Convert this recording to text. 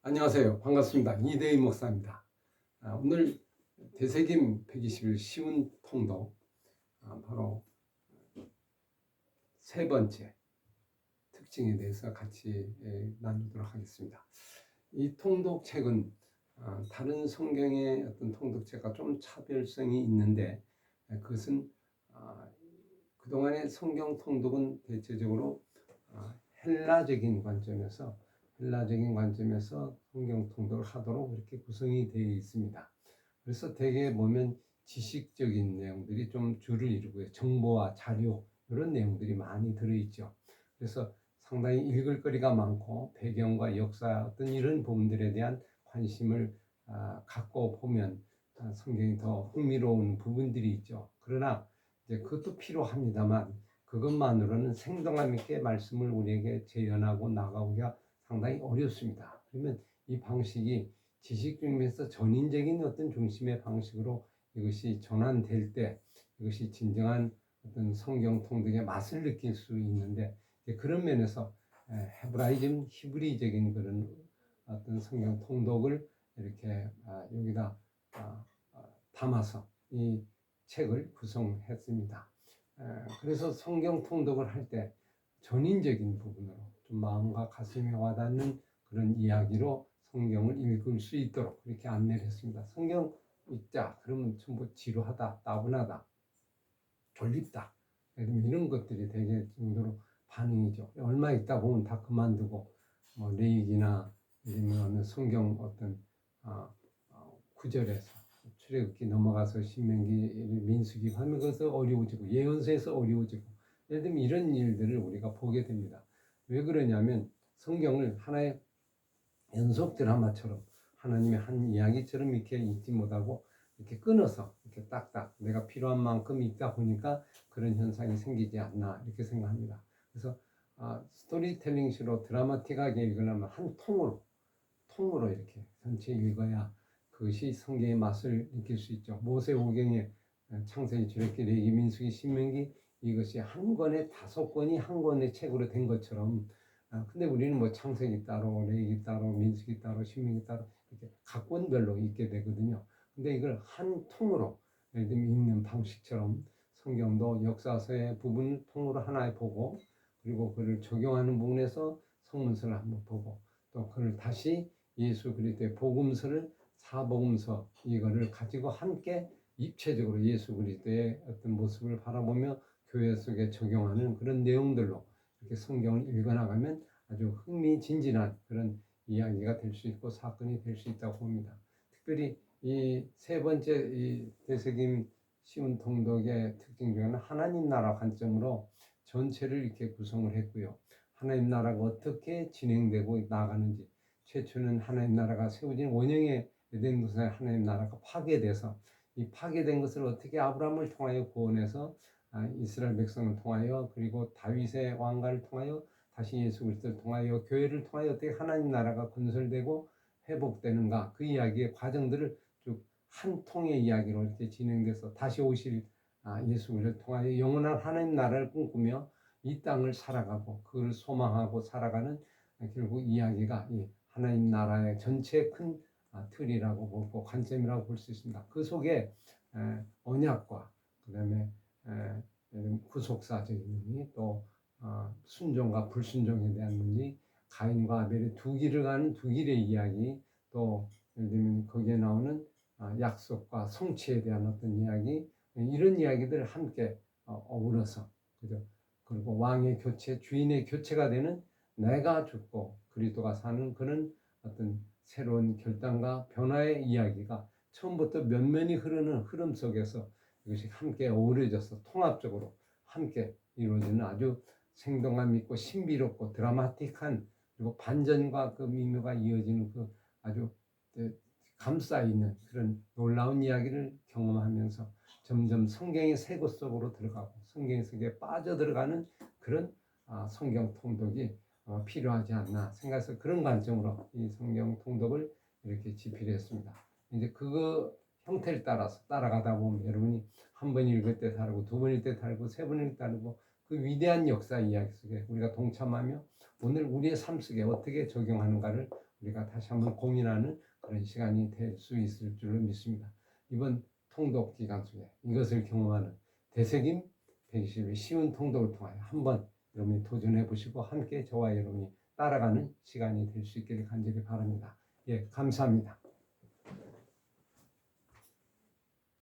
안녕하세요. 반갑습니다. 이대희 목사입니다. 오늘 대세김 121 쉬운 통독, 바로 세 번째 특징에 대해서 같이 나누도록 하겠습니다. 이 통독책은 다른 성경의 어떤 통독책과 좀 차별성이 있는데, 그것은 그동안의 성경 통독은 대체적으로 헬라적인 관점에서 성경 통독을 하도록 이렇게 구성이 되어 있습니다. 그래서 대개 보면 지식적인 내용들이 좀 주를 이루고요. 정보와 자료 이런 내용들이 많이 들어있죠. 그래서 상당히 읽을 거리가 많고 배경과 역사 어떤 이런 부분들에 대한 관심을 갖고 보면 성경이 더 흥미로운 부분들이 있죠. 그러나 이제 그것도 필요합니다만 그것만으로는 생동감 있게 말씀을 우리에게 재현하고 나가기가 상당히 어렵습니다. 그러면 이 방식이 지식 중에서 전인적인 어떤 중심의 방식으로 이것이 전환될 때 이것이 진정한 어떤 성경 통독의 맛을 느낄 수 있는데, 그런 면에서 헤브라이즘 히브리적인 그런 어떤 성경 통독을 이렇게 여기다 담아서 이 책을 구성했습니다. 그래서 성경 통독을 할 때 전인적인 부분으로 좀 마음과 가슴에 와닿는 그런 이야기로 성경을 읽을 수 있도록 그렇게 안내를 했습니다. 성경 읽자 그러면 전부 지루하다, 따분하다, 졸립다, 이런 것들이 되게 정도로 반응이죠. 얼마 있다 보면 다 그만두고 뭐 레이기나 아니면 성경 어떤 구절에서 출애굽기 넘어가서 신명기, 민수기 하면 그것서 어려워지고 예언서에서 어려워지고 예를 들면 이런 일들을 우리가 보게 됩니다. 왜 그러냐면 성경을 하나의 연속 드라마처럼 하나님의 한 이야기처럼 이렇게 읽지 못하고 이렇게 끊어서 이렇게 딱딱 내가 필요한 만큼 읽다 보니까 그런 현상이 생기지 않나 이렇게 생각합니다. 그래서 스토리텔링식으로 드라마틱하게 읽으려면 한 통으로 이렇게 전체 읽어야 그것이 성경의 맛을 느낄 수 있죠. 모세오경의 창세기, 출애굽기, 레위기, 민수기, 신명기 이것이 한 권에 5권이 한 권의 책으로 된 것처럼 근데 우리는 뭐 창세기 따로, 레위기 따로, 민수기 따로, 신명기 따로 이렇게 각 권별로 읽게 되거든요. 근데 이걸 한 통으로 예를 들면 읽는 방식처럼 성경도 역사서의 부분을 통으로 하나에 보고 그리고 그를 적용하는 부분에서 성문서를 한번 보고 또 그를 다시 예수 그리스도의 복음서를 사복음서 이거를 가지고 함께 입체적으로 예수 그리스도의 어떤 모습을 바라보며 교회 속에 적용하는 그런 내용들로 이렇게 성경을 읽어나가면 아주 흥미진진한 그런 이야기가 될 수 있고 사건이 될 수 있다고 봅니다. 특별히 이 세 번째 이 대세김 쉬운 통독의 특징 중에는 하나님 나라 관점으로 전체를 이렇게 구성을 했고요. 하나님 나라가 어떻게 진행되고 나가는지, 최초는 하나님 나라가 세워진 원형의 에덴 동산에 하나님 나라가 파괴돼서 이 파괴된 것을 어떻게 아브라함을 통하여 구원해서 이스라엘 백성을 통하여 그리고 다윗의 왕가를 통하여 다시 예수 그리스도를 통하여 교회를 통하여 어떻게 하나님 나라가 건설되고 회복되는가, 그 이야기의 과정들을 쭉 한 통의 이야기로 이렇게 진행돼서 다시 오실 예수 그리스도를 통하여 영원한 하나님 나라를 꿈꾸며 이 땅을 살아가고 그를 소망하고 살아가는 결국 이야기가 이 하나님 나라의 전체 큰 틀이라고 보고 관점이라고 볼 수 있습니다. 그 속에 언약과 그다음에 구속사적인 의미, 또 순종과 불순종에 대한 문제, 가인과 아벨의 두 길을 가는 두 길의 이야기, 또 예를 들면 거기에 나오는 약속과 성취에 대한 어떤 이야기, 이런 이야기들을 함께 어우러서 그죠? 그리고 왕의 교체, 주인의 교체가 되는 내가 죽고 그리스도가 사는 그런 어떤 새로운 결단과 변화의 이야기가 처음부터 면면이 흐르는 흐름 속에서 이것이 함께 어우러져서 통합적으로 함께 이루어지는 아주 생동감 있고 신비롭고 드라마틱한 그리고 반전과 그 미묘가 이어지는 그 아주 감싸 있는 그런 놀라운 이야기를 경험하면서 점점 성경의 세계 속으로 들어가고 성경 속에 빠져들어가는 그런 성경 통독이 필요하지 않나 생각해서 그런 관점으로 이 성경 통독을 이렇게 집필했습니다. 이제 그거 형태를 따라서 따라가다 보면 여러분이 한 번 읽을 때 다르고 두 번 읽을 때 다르고 세 번 읽을 때 다르고 그 위대한 역사 이야기 속에 우리가 동참하며 오늘 우리의 삶 속에 어떻게 적용하는가를 우리가 다시 한번 고민하는 그런 시간이 될 수 있을 줄로 믿습니다. 이번 통독 기간 속에 이것을 경험하는 되새김 120의 쉬운 통독을 통하여 한번 여러분이 도전해 보시고 함께 저와 여러분이 따라가는 시간이 될 수 있기를 간절히 바랍니다. 예, 감사합니다.